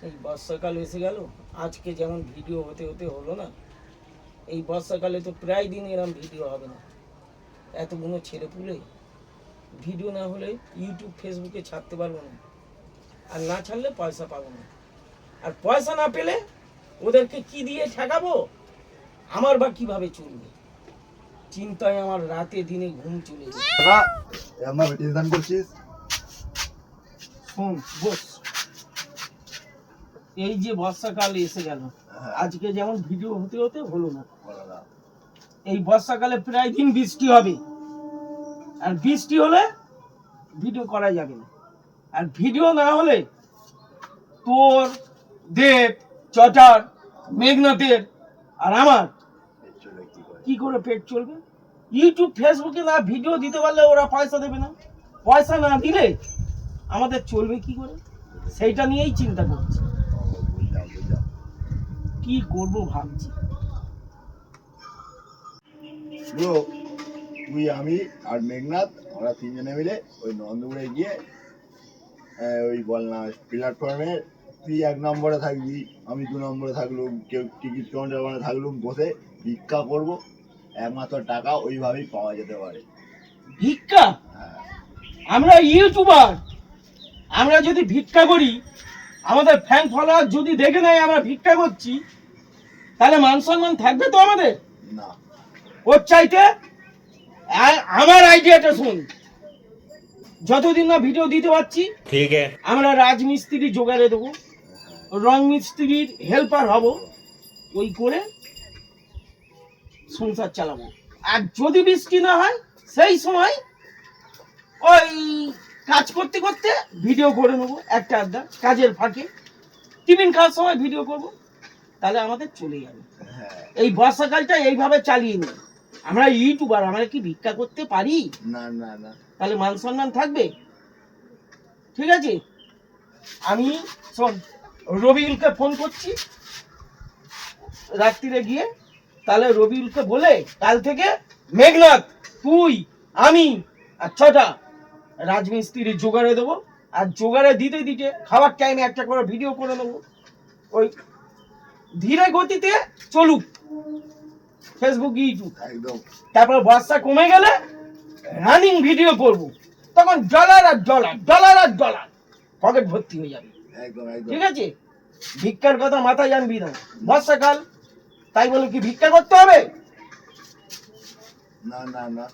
এই বর্ষাকাল এসে গেল, আজকে যেমন ভিডিও হতে হতে হলো না, এই বর্ষাকালে তো প্রায় দিন এরম ভিডিও হবে না। এতগুলো ছেলে পুলে ভিডিও না হলে ইউটিউব ফেসবুকে ছাড়তে পারবো না, আর না ছাড়লে পয়সা পাবো না। আর পয়সা না পেলে ওদেরকে কি দিয়ে ঠেকাবো, আমার বা কিভাবে চলবে, চিন্তায় আমার রাতে দিনে ঘুম চলে যায়। আমার টেনশন করছিস? শোন বস, এই যে বর্ষাকাল এসে গেল, আজকে যেমন ভিডিও হতে হতে হলো না, এই বর্ষাকালে প্রায় দিন বৃষ্টি হবে, আর বৃষ্টি হলে ভিডিও করা যাবে না। আর ভিডিও না হলে তোর, দেব, চটার, মেঘনাথের আর আমার কি করে পেট চলবে? ইউটিউব ফেসবুকে না ভিডিও দিতে পারলে ওরা পয়সা দেবে না, পয়সা না দিলে আমাদের চলবে কি করে, সেইটা নিয়েই চিন্তা করছি, কি করব ভাবছি। ব্রো, তুই, আমি আর মেঘনাথ, আমরা তিনজনে মিলে ওই নন্দপুরে গিয়ে ওই বল না প্ল্যাটফর্মে তুই 1 নম্বরে থাকবি, আমি 2 নম্বরে থাকলুম, কেউ টিকিট কাউন্টার মানে থাকলুম, বসে ভিক্ষা করব। একমাত্র টাকা ওইভাবেই পাওয়া যেতে পারে। ভিক্ষা? আমরা ইউটিউবার, আমরা যদি ভিক্ষা করি, আমাদের ফ্যান ফলোয়ার যদি দেখে নেয় আমরা ভিক্ষা করছি, তাহলে মান সম্মান থাকবে তো আমাদের? না। ওর চাইতে আমার আইডিয়াটা শুন, যতদিন না ভিডিও দিতে পারছি ঠিক আছে, আমরা রাজমিস্ত্রি জোগাড়ে দেবো, রং মিস্ত্রির হেল্পার হব, ওই করে সংসার চালাবো। আর যদি বৃষ্টি না হয় সেই সময় ওই কাজ করতে করতে ভিডিও করে নেবো, একটা আধটা কাজের ফাঁকে টিফিন খাওয়ার সময় ভিডিও করব, তাহলে আমাদের চলে যাবে। এই বর্ষাকালটা এইভাবে চালিয়ে নিই। আমরা ইউটিউবার, আমরা কি ভিক্ষা করতে পারি? না না না। তাহলে মান সম্মান থাকবে? ঠিক আছে, আমি শোন, রবিউলকে ফোন করছি রাত্রিরে গিয়ে, তাহলে রবিউলকে বলে কাল থেকে মেঘনাথ, তুই, আমি আর ছটা রাজমিস্ত্রি জোগাড়ে দেবো, আর জোগাড়ে দিতে দিতে খাবার টাইমে একটা করে ভিডিও করে নেবো, ওই ধীরে গতিতে চলুক ফেসবুক ইউটিউব। একদম। তারপর বর্ষা কমে গেলে রানিং ভিডিও করব, তখন ডলার আর ডলার, ডলার আর ডলার পকেট ভর্তি হয়ে যাবে। একদম একদম। ঠিক আছে, ভিক্ষার কথা মাথায় জানবি না, বর্ষাকাল তাই বলে কি ভিক্ষা করতে হবে? না না না।